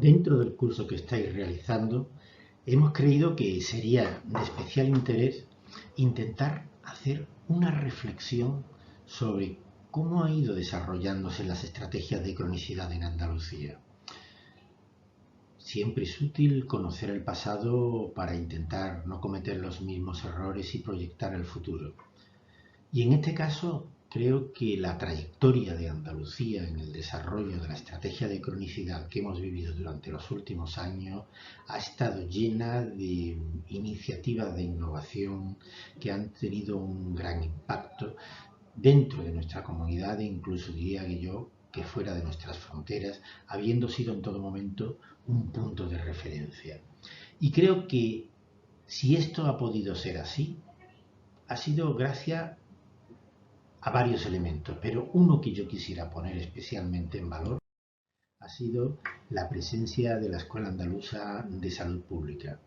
Dentro del curso que estáis realizando, hemos creído que sería de especial interés intentar hacer una reflexión sobre cómo ha ido desarrollándose las estrategias de cronicidad en Andalucía. Siempre es útil conocer el pasado para intentar no cometer los mismos errores y proyectar el futuro. Y en este caso, creo que la trayectoria de Andalucía en el desarrollo de la estrategia de cronicidad que hemos vivido durante los últimos años ha estado llena de iniciativas de innovación que han tenido un gran impacto dentro de nuestra comunidad e incluso diría que yo que fuera de nuestras fronteras, habiendo sido en todo momento un punto de referencia. Y creo que si esto ha podido ser así, ha sido gracias a varios elementos, pero uno que yo quisiera poner especialmente en valor ha sido la presencia de la Escuela Andaluza de Salud Pública.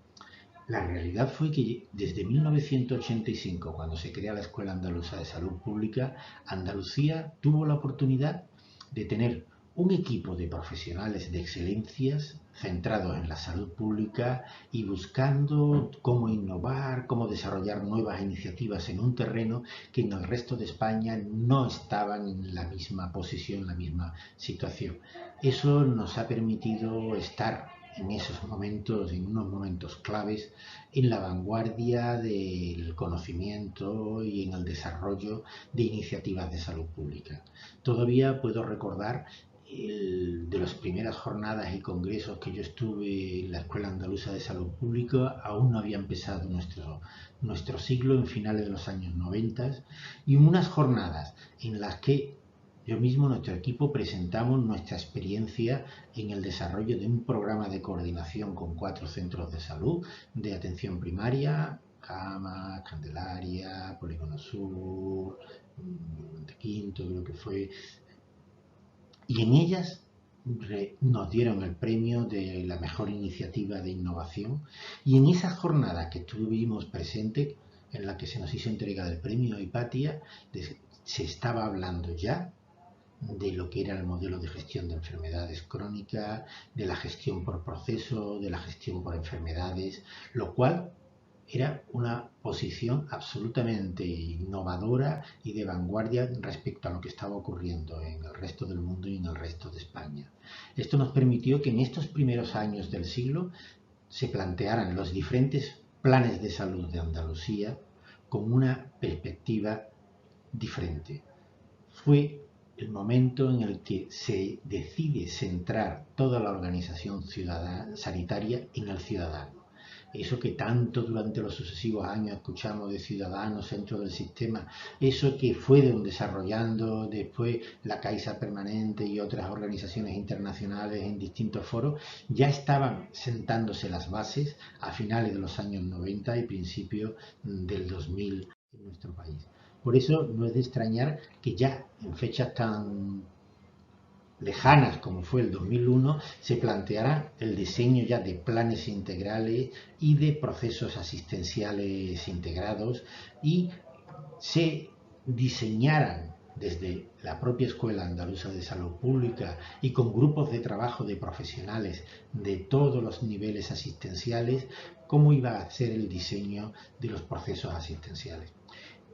La realidad fue que desde 1985, cuando se crea la Escuela Andaluza de Salud Pública, Andalucía tuvo la oportunidad de tener un equipo de profesionales de excelencias centrados en la salud pública y buscando cómo innovar, cómo desarrollar nuevas iniciativas en un terreno que en el resto de España no estaban en la misma posición, en la misma situación. Eso nos ha permitido estar en esos momentos, en unos momentos claves, en la vanguardia del conocimiento y en el desarrollo de iniciativas de salud pública. Todavía puedo recordar de las primeras jornadas y congresos que yo estuve en la Escuela Andaluza de Salud Pública, aún no había empezado nuestro siglo en finales de los años 90 y unas jornadas en las que yo mismo, nuestro equipo, presentamos nuestra experiencia en el desarrollo de un programa de coordinación con 4 centros de salud de atención primaria, Cama, Candelaria, Polígono Sur, Montequinto, creo que fue, y en ellas nos dieron el premio de la mejor iniciativa de innovación y en esa jornada que estuvimos presentes, en la que se nos hizo entrega del premio a Hipatia, se estaba hablando ya de lo que era el modelo de gestión de enfermedades crónicas, de la gestión por proceso, de la gestión por enfermedades, lo cual era una posición absolutamente innovadora y de vanguardia respecto a lo que estaba ocurriendo en el resto del mundo y en el resto de España. Esto nos permitió que en estos primeros años del siglo se plantearan los diferentes planes de salud de Andalucía con una perspectiva diferente. Fue el momento en el que se decide centrar toda la organización sanitaria en el ciudadano. Eso que tanto durante los sucesivos años escuchamos de ciudadanos, centro del sistema, eso que fueron desarrollando después la Caixa Permanente y otras organizaciones internacionales en distintos foros, ya estaban sentándose las bases a finales de los años 90 y principios del 2000 en nuestro país. Por eso no es de extrañar que ya en fechas tan lejanas como fue el 2001 se planteará el diseño ya de planes integrales y de procesos asistenciales integrados y se diseñaran desde la propia Escuela Andaluza de Salud Pública y con grupos de trabajo de profesionales de todos los niveles asistenciales cómo iba a ser el diseño de los procesos asistenciales.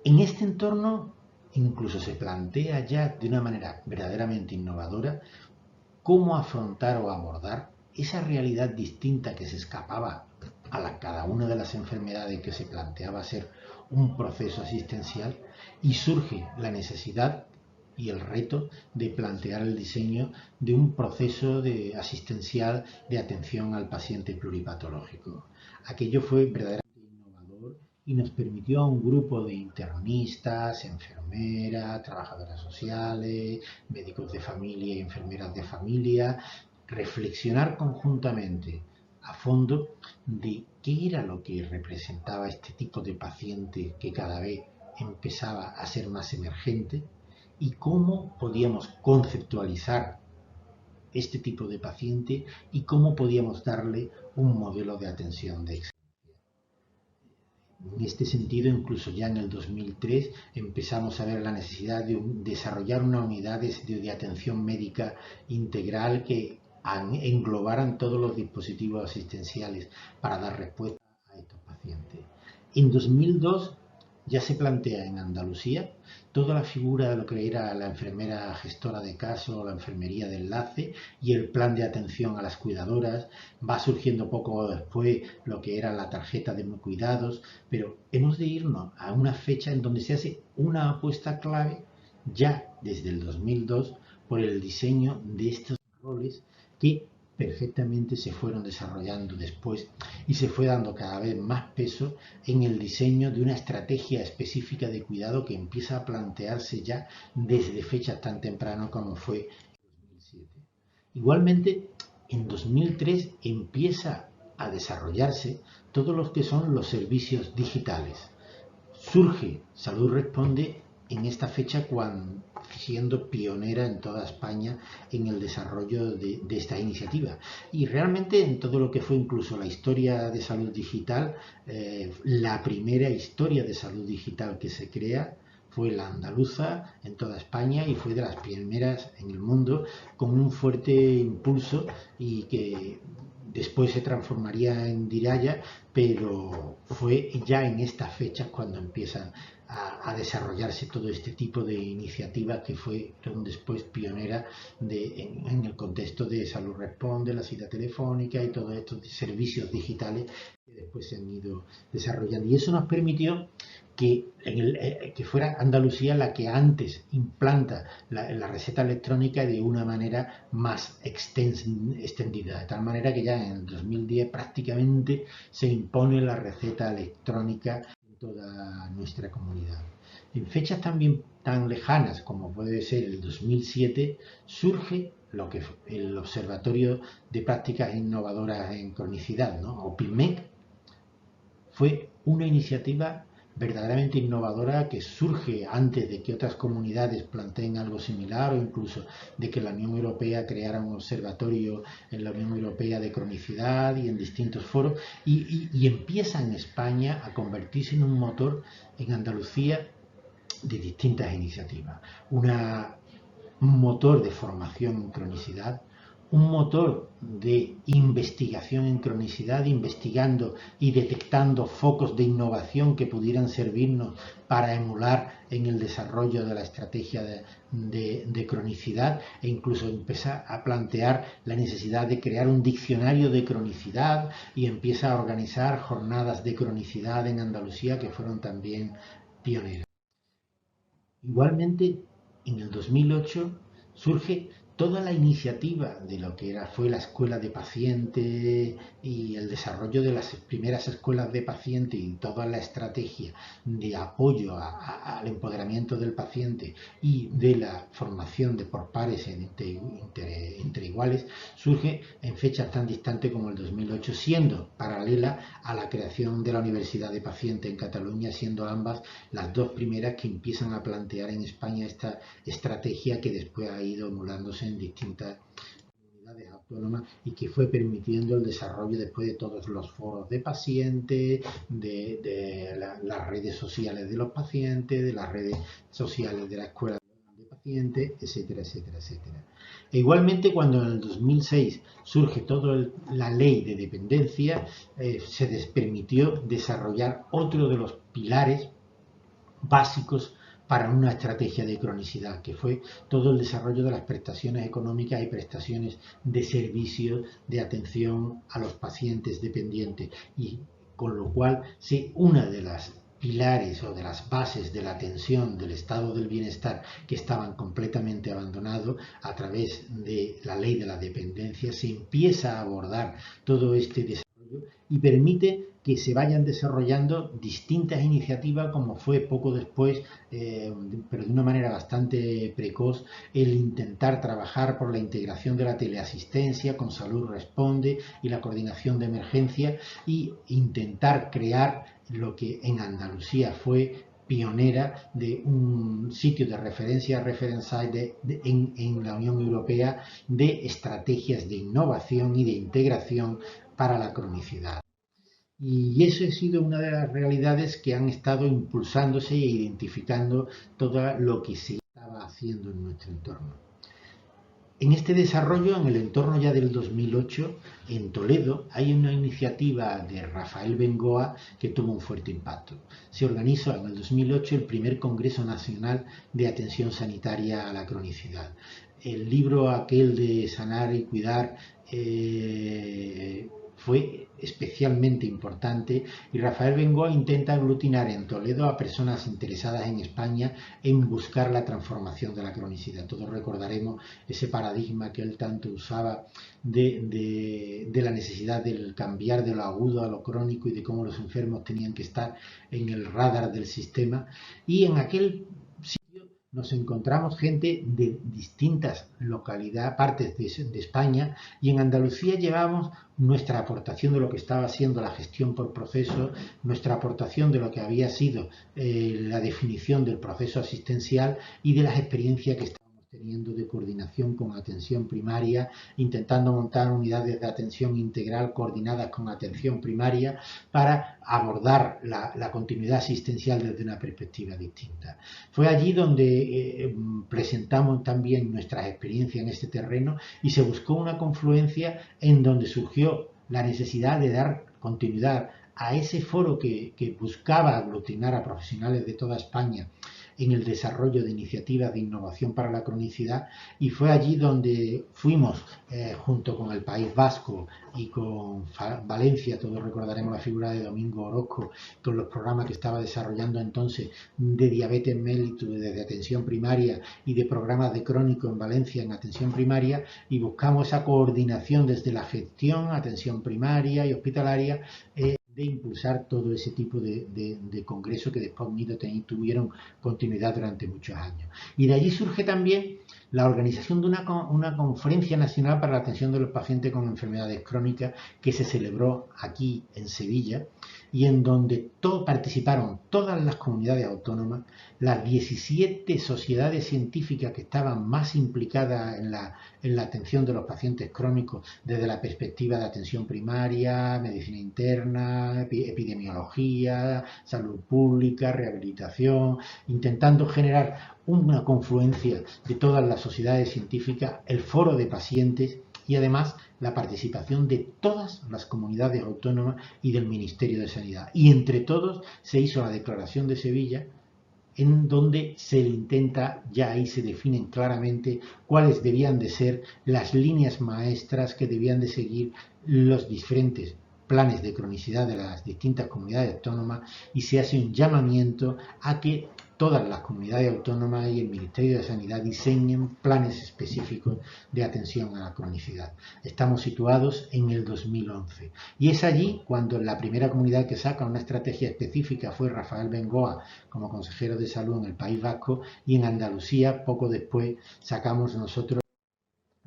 En este entorno incluso se plantea ya de una manera verdaderamente innovadora cómo afrontar o abordar esa realidad distinta que se escapaba a cada una de las enfermedades que se planteaba ser un proceso asistencial y surge la necesidad y el reto de plantear el diseño de un proceso asistencial de atención al paciente pluripatológico. Aquello fue verdaderamente innovador y nos permitió a un grupo de internistas, enfermeras, trabajadoras sociales, médicos de familia y enfermeras de familia, reflexionar conjuntamente a fondo de qué era lo que representaba este tipo de paciente que cada vez empezaba a ser más emergente y cómo podíamos conceptualizar este tipo de paciente y cómo podíamos darle un modelo de atención de excelencia. En este sentido, incluso ya en el 2003 empezamos a ver la necesidad de desarrollar una unidad de atención médica integral que englobaran todos los dispositivos asistenciales para dar respuesta a estos pacientes. En 2002 ya se plantea en Andalucía toda la figura de lo que era la enfermera gestora de caso, la enfermería de enlace y el plan de atención a las cuidadoras. Va surgiendo poco después lo que era la tarjeta de cuidados, pero hemos de irnos a una fecha en donde se hace una apuesta clave ya desde el 2002 por el diseño de estos roles que perfectamente se fueron desarrollando después y se fue dando cada vez más peso en el diseño de una estrategia específica de cuidado que empieza a plantearse ya desde fechas tan tempranas como fue 2007. Igualmente, en 2003 empieza a desarrollarse todos los que son los servicios digitales. Surge Salud Responde en esta fecha siendo pionera en toda España en el desarrollo de esta iniciativa. Y realmente en todo lo que fue incluso la historia de salud digital, la primera historia de salud digital que se crea fue la andaluza en toda España y fue de las primeras en el mundo con un fuerte impulso y que después se transformaría en Diraya, pero fue ya en estas fechas cuando empiezan a desarrollarse todo este tipo de iniciativas que fueron después pioneras en el contexto de Salud Responde, la cita telefónica y todos estos servicios digitales que después se han ido desarrollando. Y eso nos permitió que fuera Andalucía la que antes implanta la receta electrónica de una manera más extendida, de tal manera que ya en el 2010 prácticamente se impone la receta electrónica en toda nuestra comunidad. En fechas también tan lejanas como puede ser el 2007 surge lo que el Observatorio de Prácticas Innovadoras en Cronicidad, ¿no? OPIMEC. Fue una iniciativa verdaderamente innovadora que surge antes de que otras comunidades planteen algo similar o incluso de que la Unión Europea creara un observatorio en la Unión Europea de cronicidad y en distintos foros y empieza en España a convertirse en un motor en Andalucía de distintas iniciativas. Un motor de formación en cronicidad, un motor de investigación en cronicidad, investigando y detectando focos de innovación que pudieran servirnos para emular en el desarrollo de la estrategia de cronicidad e incluso empezar a plantear la necesidad de crear un diccionario de cronicidad y empieza a organizar jornadas de cronicidad en Andalucía que fueron también pioneras. Igualmente, en el 2008 surge toda la iniciativa de lo que fue la escuela de paciente y el desarrollo de las primeras escuelas de paciente y toda la estrategia de apoyo al empoderamiento del paciente y de la formación de por pares entre iguales, surge en fechas tan distantes como el 2008, siendo paralela a la creación de la Universidad de Paciente en Cataluña, siendo ambas las dos primeras que empiezan a plantear en España esta estrategia que después ha ido emulándose en distintas comunidades autónomas y que fue permitiendo el desarrollo después de todos los foros de pacientes, las redes sociales de los pacientes, de las redes sociales de la escuela de pacientes, etcétera, etcétera, etcétera. E igualmente, cuando en el 2006 surge toda la ley de dependencia, se les permitió desarrollar otro de los pilares básicos para una estrategia de cronicidad, que fue todo el desarrollo de las prestaciones económicas y prestaciones de servicios de atención a los pacientes dependientes, y con lo cual una de las pilares o de las bases de la atención del estado del bienestar que estaban completamente abandonados a través de la ley de la dependencia, se empieza a abordar todo este desarrollo y permite que se vayan desarrollando distintas iniciativas, como fue poco después, pero de una manera bastante precoz, el intentar trabajar por la integración de la teleasistencia con Salud Responde y la coordinación de emergencia y intentar crear lo que en Andalucía fue pionera de un sitio de referencia, Reference en la Unión Europea, de estrategias de innovación y de integración para la cronicidad. Y eso ha sido una de las realidades que han estado impulsándose e identificando todo lo que se estaba haciendo en nuestro entorno. En este desarrollo, en el entorno ya del 2008, en Toledo, hay una iniciativa de Rafael Bengoa que tuvo un fuerte impacto. Se organizó en el 2008 el primer Congreso Nacional de Atención Sanitaria a la Cronicidad. El libro aquel de Sanar y Cuidar fue especialmente importante y Rafael Bengoa intenta aglutinar en Toledo a personas interesadas en España en buscar la transformación de la cronicidad. Todos recordaremos ese paradigma que él tanto usaba de la necesidad de cambiar de lo agudo a lo crónico y de cómo los enfermos tenían que estar en el radar del sistema. Y en aquel nos encontramos gente de distintas localidades, partes de España, y en Andalucía llevamos nuestra aportación de lo que estaba siendo la gestión por proceso, nuestra aportación de lo que había sido la definición del proceso asistencial y de las experiencias que estábamos teniendo de coordinación con atención primaria, intentando montar unidades de atención integral coordinadas con atención primaria para abordar la continuidad asistencial desde una perspectiva distinta. Fue allí donde presentamos también nuestras experiencias en este terreno y se buscó una confluencia en donde surgió la necesidad de dar continuidad a ese foro que buscaba aglutinar a profesionales de toda España en el desarrollo de iniciativas de innovación para la cronicidad, y fue allí donde fuimos junto con el País Vasco y con Valencia. Todos recordaremos la figura de Domingo Orozco con los programas que estaba desarrollando entonces de diabetes mellitus desde atención primaria y de programas de crónico en Valencia en atención primaria, y buscamos esa coordinación desde la gestión, atención primaria y hospitalaria, de impulsar todo ese tipo de congresos que después tuvieron continuidad durante muchos años. Y de allí surge también la organización de una conferencia nacional para la atención de los pacientes con enfermedades crónicas que se celebró aquí en Sevilla y en donde participaron todas las comunidades autónomas, las 17 sociedades científicas que estaban más implicadas en la atención de los pacientes crónicos desde la perspectiva de atención primaria, medicina interna, epidemiología, salud pública, rehabilitación, intentando generar una confluencia de todas las sociedades científicas, el foro de pacientes y además la participación de todas las comunidades autónomas y del Ministerio de Sanidad. Y entre todos se hizo la Declaración de Sevilla, en donde se intenta, ya ahí se definen claramente cuáles debían de ser las líneas maestras que debían de seguir los diferentes planes de cronicidad de las distintas comunidades autónomas, y se hace un llamamiento a que todas las comunidades autónomas y el Ministerio de Sanidad diseñen planes específicos de atención a la cronicidad. Estamos situados en el 2011 y es allí cuando la primera comunidad que saca una estrategia específica fue Rafael Bengoa como consejero de salud en el País Vasco, y en Andalucía poco después sacamos nosotros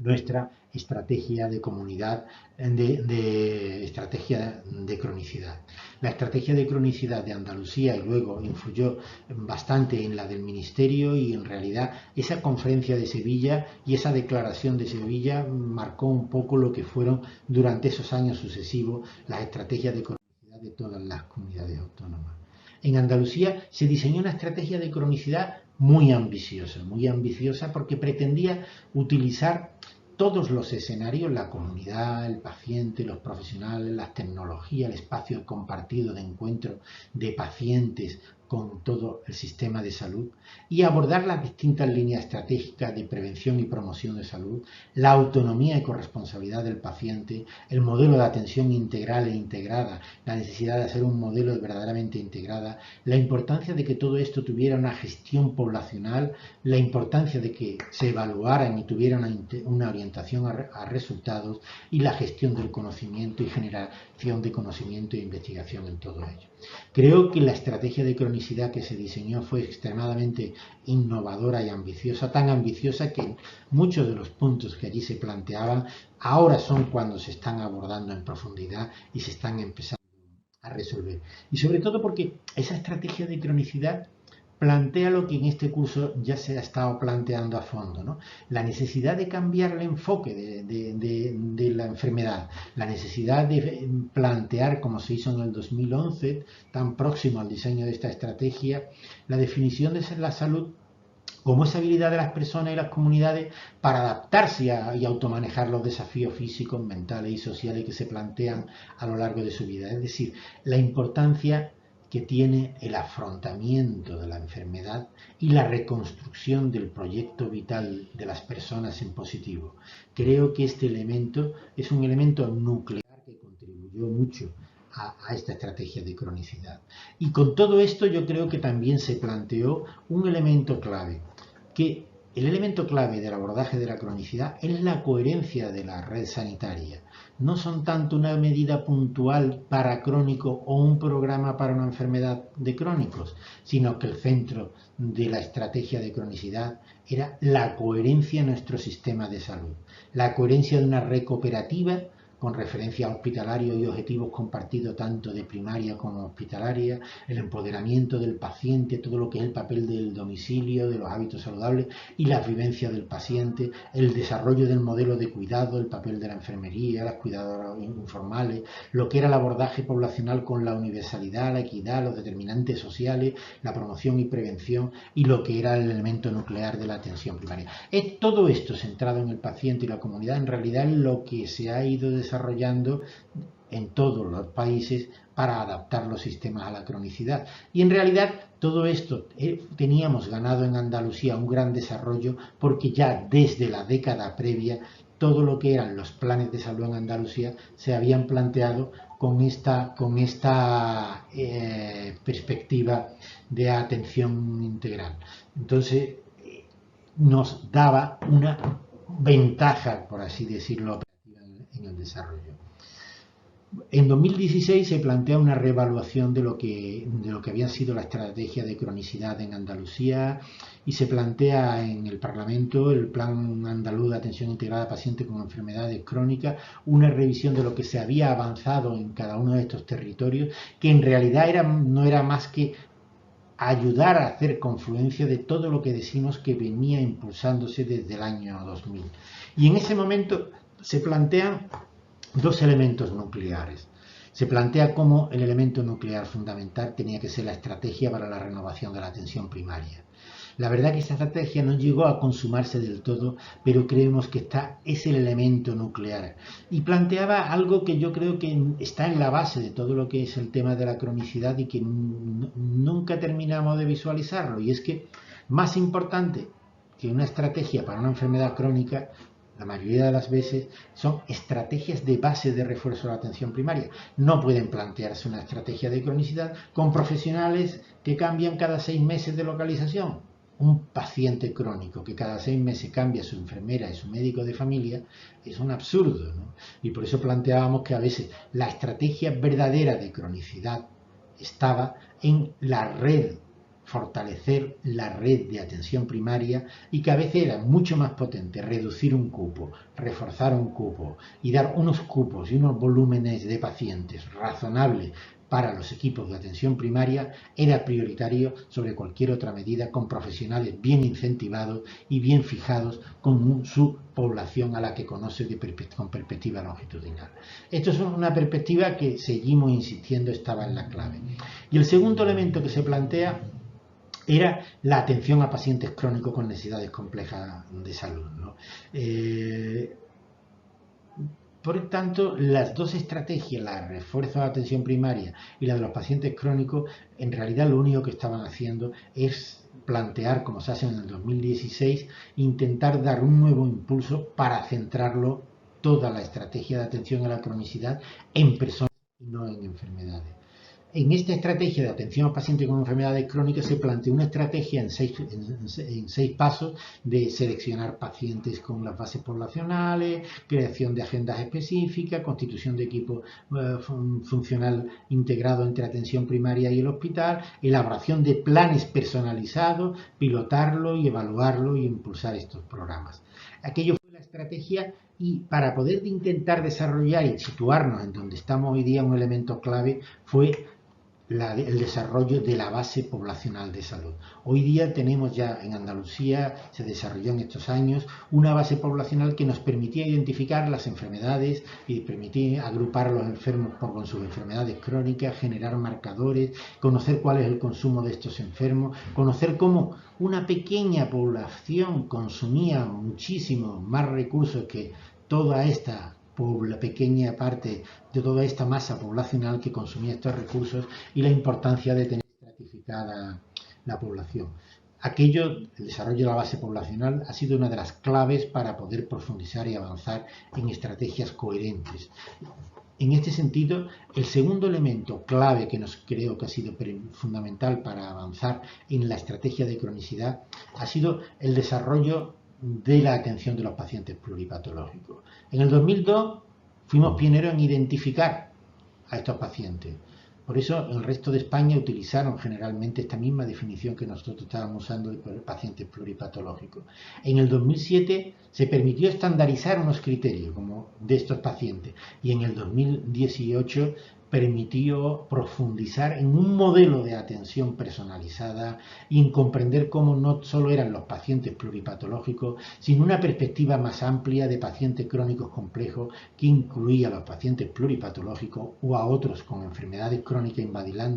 nuestra estrategia de comunidad, estrategia de cronicidad. La estrategia de cronicidad de Andalucía y luego influyó bastante en la del Ministerio, y en realidad esa conferencia de Sevilla y esa declaración de Sevilla marcó un poco lo que fueron durante esos años sucesivos las estrategias de cronicidad de todas las comunidades autónomas. En Andalucía se diseñó una estrategia de cronicidad muy ambiciosa porque pretendía utilizar todos los escenarios, la comunidad, el paciente, los profesionales, las tecnologías, el espacio compartido de encuentro de pacientes con todo el sistema de salud, y abordar las distintas líneas estratégicas de prevención y promoción de salud, la autonomía y corresponsabilidad del paciente, el modelo de atención integral e integrada, la necesidad de hacer un modelo verdaderamente integrada, la importancia de que todo esto tuviera una gestión poblacional, la importancia de que se evaluaran y tuviera una orientación a resultados, y la gestión del conocimiento y generación de conocimiento e investigación en todo ello. Creo que la estrategia de cronicidad que se diseñó fue extremadamente innovadora y ambiciosa, tan ambiciosa que muchos de los puntos que allí se planteaban ahora son cuando se están abordando en profundidad y se están empezando a resolver. Y sobre todo porque esa estrategia de cronicidad plantea lo que en este curso ya se ha estado planteando a fondo, ¿no? La necesidad de cambiar el enfoque de la enfermedad, la necesidad de plantear, como se hizo en el 2011, tan próximo al diseño de esta estrategia, la definición de la salud como esa habilidad de las personas y las comunidades para adaptarse y automanejar los desafíos físicos, mentales y sociales que se plantean a lo largo de su vida. Es decir, la importancia que tiene el afrontamiento de la enfermedad y la reconstrucción del proyecto vital de las personas en positivo. Creo que este elemento es un elemento nuclear que contribuyó mucho a esta estrategia de cronicidad. Y con todo esto yo creo que también se planteó un elemento clave, que el elemento clave del abordaje de la cronicidad es la coherencia de la red sanitaria. No son tanto una medida puntual para crónico o un programa para una enfermedad de crónicos, sino que el centro de la estrategia de cronicidad era la coherencia en nuestro sistema de salud, la coherencia de una red cooperativa con referencia a hospitalario y objetivos compartidos tanto de primaria como hospitalaria, el empoderamiento del paciente, todo lo que es el papel del domicilio, de los hábitos saludables y la vivencia del paciente, el desarrollo del modelo de cuidado, el papel de la enfermería, las cuidadoras informales, lo que era el abordaje poblacional con la universalidad, la equidad, los determinantes sociales, la promoción y prevención y lo que era el elemento nuclear de la atención primaria. Es todo esto centrado en el paciente y la comunidad, en realidad es lo que se ha ido desarrollando en todos los países para adaptar los sistemas a la cronicidad. Y en realidad todo esto teníamos ganado en Andalucía un gran desarrollo porque ya desde la década previa todo lo que eran los planes de salud en Andalucía se habían planteado con esta perspectiva de atención integral. Entonces nos daba una ventaja, por así decirlo, en el desarrollo. En 2016 se plantea una reevaluación de lo que había sido la estrategia de cronicidad en Andalucía y se plantea en el Parlamento el Plan Andaluz de Atención Integrada a Pacientes con Enfermedades Crónicas, una revisión de lo que se había avanzado en cada uno de estos territorios, que en realidad no era más que ayudar a hacer confluencia de todo lo que decimos que venía impulsándose desde el año 2000. Y en ese momento se plantean dos elementos nucleares. Se plantea cómo el elemento nuclear fundamental tenía que ser la estrategia para la renovación de la atención primaria. La verdad que esta estrategia no llegó a consumarse del todo, pero creemos que es el elemento nuclear. Y planteaba algo que yo creo que está en la base de todo lo que es el tema de la cronicidad y que nunca terminamos de visualizarlo. Y es que más importante que una estrategia para una enfermedad crónica, la mayoría de las veces son estrategias de base de refuerzo de la atención primaria. No pueden plantearse una estrategia de cronicidad con profesionales que cambian cada 6 meses de localización. Un paciente crónico que cada 6 meses cambia su enfermera y su médico de familia es un absurdo, ¿no? Y por eso planteábamos que a veces la estrategia verdadera de cronicidad estaba en la red, fortalecer la red de atención primaria y que a veces era mucho más potente reducir un cupo, reforzar un cupo y dar unos cupos y unos volúmenes de pacientes razonables para los equipos de atención primaria era prioritario sobre cualquier otra medida con profesionales bien incentivados y bien fijados con su población a la que conoce con perspectiva longitudinal. Esto es una perspectiva que seguimos insistiendo estaba en la clave. Y el segundo elemento que se plantea era la atención a pacientes crónicos con necesidades complejas de salud, ¿no? Por tanto, las dos estrategias, la de refuerzo de la atención primaria y la de los pacientes crónicos, en realidad lo único que estaban haciendo es plantear, como se hace en el 2016, intentar dar un nuevo impulso para centrarlo toda la estrategia de atención a la cronicidad en personas y no en enfermedades. En esta estrategia de atención a pacientes con enfermedades crónicas se planteó una estrategia en seis pasos de seleccionar pacientes con las bases poblacionales, creación de agendas específicas, constitución de equipo funcional integrado entre atención primaria y el hospital, elaboración de planes personalizados, pilotarlo y evaluarlo y impulsar estos programas. Aquello fue la estrategia y para poder intentar desarrollar y situarnos en donde estamos hoy día un elemento clave fue el desarrollo de la base poblacional de salud. Hoy día tenemos ya en Andalucía, se desarrolló en estos años, una base poblacional que nos permitía identificar las enfermedades y permitía agrupar a los enfermos con sus enfermedades crónicas, generar marcadores, conocer cuál es el consumo de estos enfermos, conocer cómo una pequeña población consumía muchísimo más recursos que toda esta la pequeña parte de toda esta masa poblacional que consumía estos recursos y la importancia de tener estratificada la población. El desarrollo de la base poblacional ha sido una de las claves para poder profundizar y avanzar en estrategias coherentes. En este sentido, el segundo elemento clave que creo que ha sido fundamental para avanzar en la estrategia de cronicidad ha sido el desarrollo de la atención de los pacientes pluripatológicos. En el 2002 fuimos pioneros en identificar a estos pacientes. Por eso el resto de España utilizaron generalmente esta misma definición que nosotros estábamos usando de pacientes pluripatológicos. En el 2007 se permitió estandarizar unos criterios como de estos pacientes y en el 2018 permitió profundizar en un modelo de atención personalizada y en comprender cómo no solo eran los pacientes pluripatológicos, sino una perspectiva más amplia de pacientes crónicos complejos que incluía a los pacientes pluripatológicos o a otros con enfermedades crónicas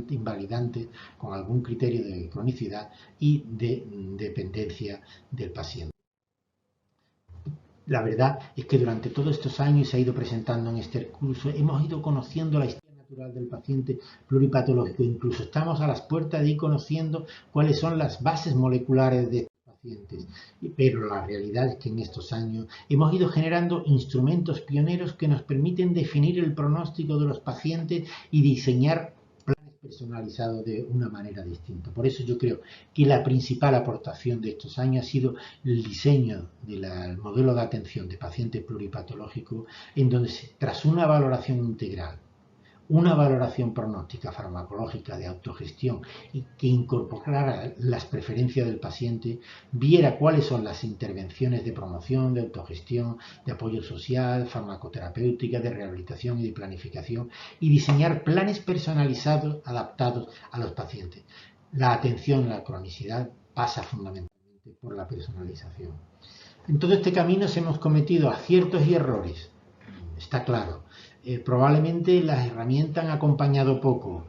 invalidantes con algún criterio de cronicidad y de dependencia del paciente. La verdad es que durante todos estos años se ha ido presentando en este curso, hemos ido conociendo la historia natural del paciente pluripatológico, incluso estamos a las puertas de ir conociendo cuáles son las bases moleculares de estos pacientes, pero la realidad es que en estos años hemos ido generando instrumentos pioneros que nos permiten definir el pronóstico de los pacientes y diseñar personalizado de una manera distinta. Por eso yo creo que la principal aportación de estos años ha sido el diseño del modelo de atención de pacientes pluripatológicos, en donde tras una valoración integral, una valoración pronóstica farmacológica de autogestión y que incorporara las preferencias del paciente, viera cuáles son las intervenciones de promoción, de autogestión, de apoyo social, farmacoterapéutica, de rehabilitación y de planificación y diseñar planes personalizados adaptados a los pacientes. La atención a la cronicidad pasa fundamentalmente por la personalización. En todo este camino hemos cometido aciertos y errores, está claro. Probablemente las herramientas han acompañado poco,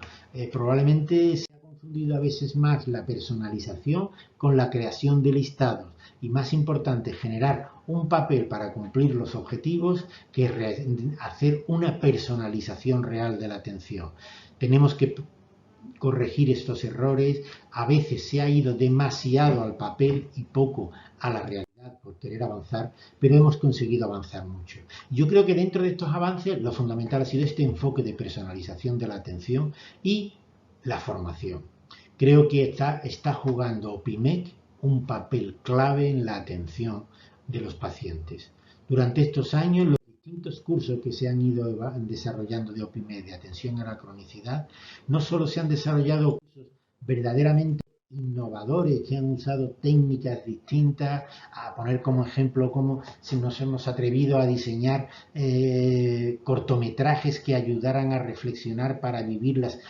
probablemente se ha confundido a veces más la personalización con la creación de listados y más importante generar un papel para cumplir los objetivos que hacer una personalización real de la atención. Tenemos que corregir estos errores, a veces se ha ido demasiado al papel y poco a la realidad por querer avanzar, pero hemos conseguido avanzar mucho. Yo creo que dentro de estos avances lo fundamental ha sido este enfoque de personalización de la atención y la formación. Creo que está jugando OPIMEC un papel clave en la atención de los pacientes. Durante estos años, los distintos cursos que se han ido desarrollando de OPIMEC, de atención a la cronicidad, no solo se han desarrollado cursos verdaderamente innovadores que han usado técnicas distintas, a poner como ejemplo cómo nos hemos atrevido a diseñar cortometrajes que ayudaran a reflexionar para vivirlas,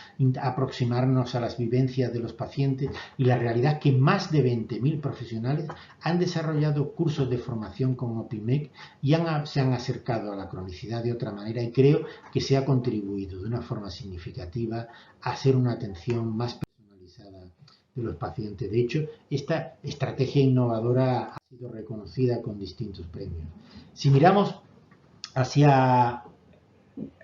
aproximarnos a las vivencias de los pacientes, y la realidad es que más de 20.000 profesionales han desarrollado cursos de formación con OPIMEC y se han acercado a la cronicidad de otra manera, y creo que se ha contribuido de una forma significativa a hacer una atención más personalizada de los pacientes. De hecho, esta estrategia innovadora ha sido reconocida con distintos premios. Si miramos hacia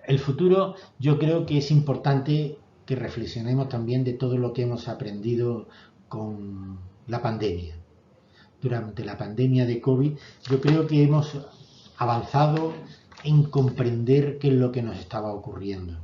el futuro, yo creo que es importante que reflexionemos también de todo lo que hemos aprendido con la pandemia. Durante la pandemia de COVID, yo creo que hemos avanzado en comprender qué es lo que nos estaba ocurriendo.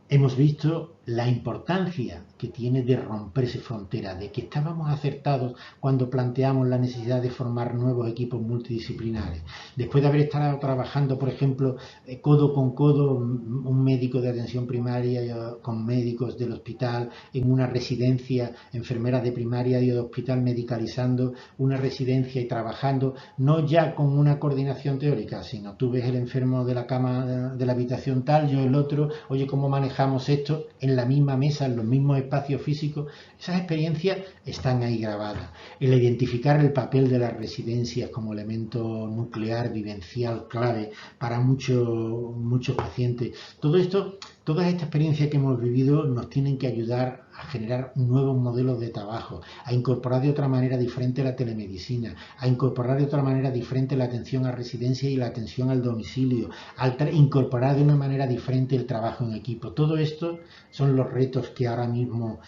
Hemos visto la importancia que tiene de romperse fronteras, de que estábamos acertados cuando planteamos la necesidad de formar nuevos equipos multidisciplinares. Después de haber estado trabajando, por ejemplo, codo con codo, un médico de atención primaria con médicos del hospital en una residencia, enfermeras de primaria y de hospital medicalizando una residencia y trabajando, no ya con una coordinación teórica, sino tú ves el enfermo de la cama de la habitación tal, yo el otro, oye, ¿cómo manejamos esto? En la misma mesa, en los mismos espacios físicos, esas experiencias están ahí grabadas. El identificar el papel de las residencias como elemento nuclear, vivencial, clave para muchos pacientes. Todo esto, todas estas experiencias que hemos vivido nos tienen que ayudar a generar nuevos modelos de trabajo, a incorporar de otra manera diferente la telemedicina, a incorporar de otra manera diferente la atención a residencia y la atención al domicilio, a incorporar de una manera diferente el trabajo en equipo. Todo esto son los retos que ahora mismo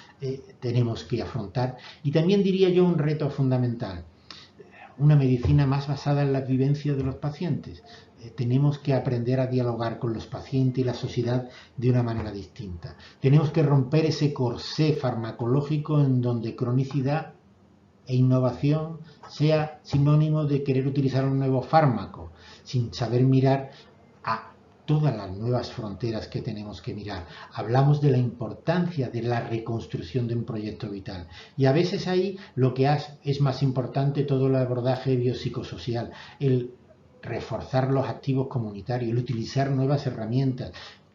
tenemos que afrontar. Y también diría yo un reto fundamental, una medicina más basada en las vivencias de los pacientes. Tenemos que aprender a dialogar con los pacientes y la sociedad de una manera distinta. Tenemos que romper ese corsé farmacológico en donde cronicidad e innovación sea sinónimo de querer utilizar un nuevo fármaco, sin saber mirar a todas las nuevas fronteras que tenemos que mirar. Hablamos de la importancia de la reconstrucción de un proyecto vital. Y a veces ahí lo que es más importante todo el abordaje biopsicosocial, el reforzar los activos comunitarios, el utilizar nuevas herramientas,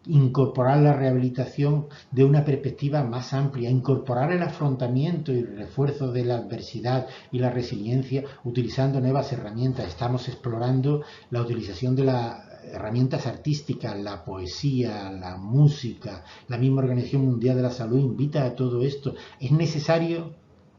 incorporar la rehabilitación de una perspectiva más amplia, incorporar el afrontamiento y el refuerzo de la adversidad y la resiliencia utilizando nuevas herramientas. Estamos explorando la utilización de las herramientas artísticas, la poesía, la música. La misma Organización Mundial de la Salud invita a todo esto. Es necesario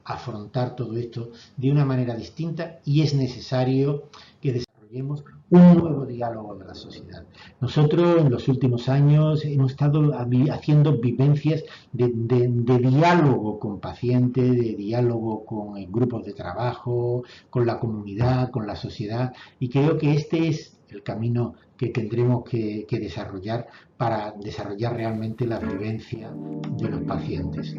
afrontar todo esto de una manera distinta y es necesario que desarrollemos un nuevo diálogo de la sociedad. Nosotros en los últimos años hemos estado haciendo vivencias de diálogo con pacientes, de diálogo con grupos de trabajo, con la comunidad, con la sociedad, y creo que este es el camino que tendremos que desarrollar para desarrollar realmente la vivencia de los pacientes.